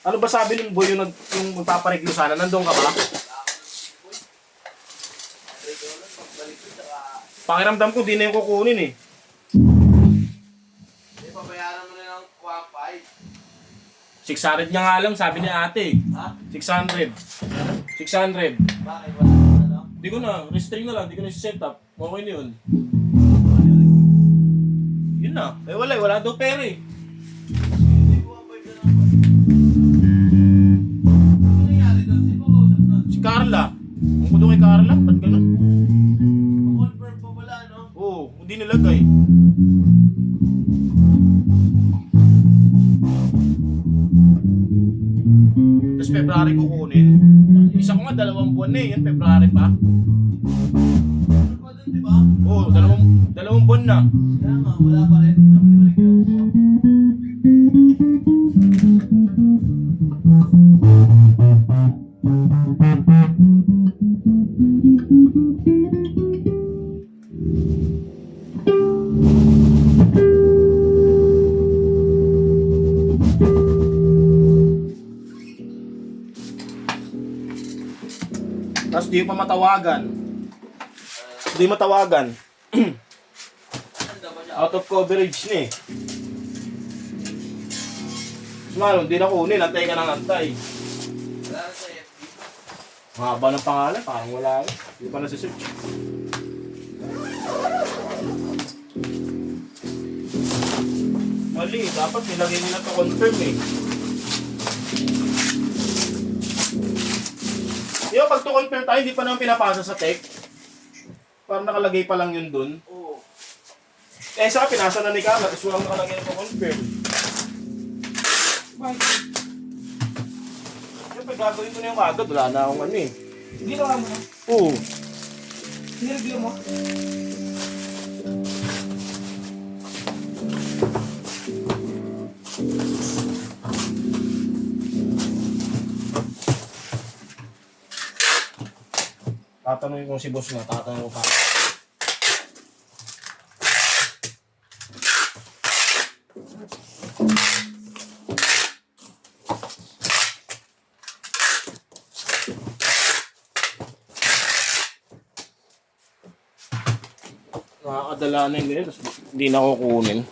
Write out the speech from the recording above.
Ano ba sabi ng boy yung magpapareglo sana? Nandun ka ba? Pakiramdam ko, di na yung kukunin eh. Hindi, pabayaran mo na ng 1.5. 600 niya nga lang, sabi ni ate. Ha? 600. 600. Bakit? Wala na ano? Di ko na, restring na lang, di ko na set up. Okay na yun. Yun na. Eh wala daw pera eh. Hindi ko 1.5 na naman. Ano nangyari doon? Sino ba kausap na? Si Carla. Kung ko doon kay Carla, ba't ganun? Confirm pa pala, no? Oo, hindi nilagay. Tapos February kukunin. Isa ko nga, 2 buwan na eh. Yan, February pa. Ano pa doon, di ba? Oo, 2 buwan na. Kaya nga, wala pa rin. Sabi ni Marik yung Tapos di pa matawagan. Di matawagan. Out of coverage na eh. Smalo, hindi na kunin. Antay ka ng antay. wala na sa FB. Mahaba ng pangalan, parang wala rin. Hindi pa nasa-search. Mali, dapat nilagay nila to confirm eh. Yo, pag to confirm tayo, hindi pa naman pinapasa sa tech. Parang nakalagay pa lang yun dun. Oo. Eh, sa pinasa na ni Carla, tapos walang nakalagay na to confirm. Bakit? Siyempre, gagawin ko na yung agad. Wala na akong ano eh. Ginawa mo na? Oo. Nireview mo? Tatanungin ko si boss nga, tatanungin ko pa. Nakakadala na yun, tapos hindi na kukunin.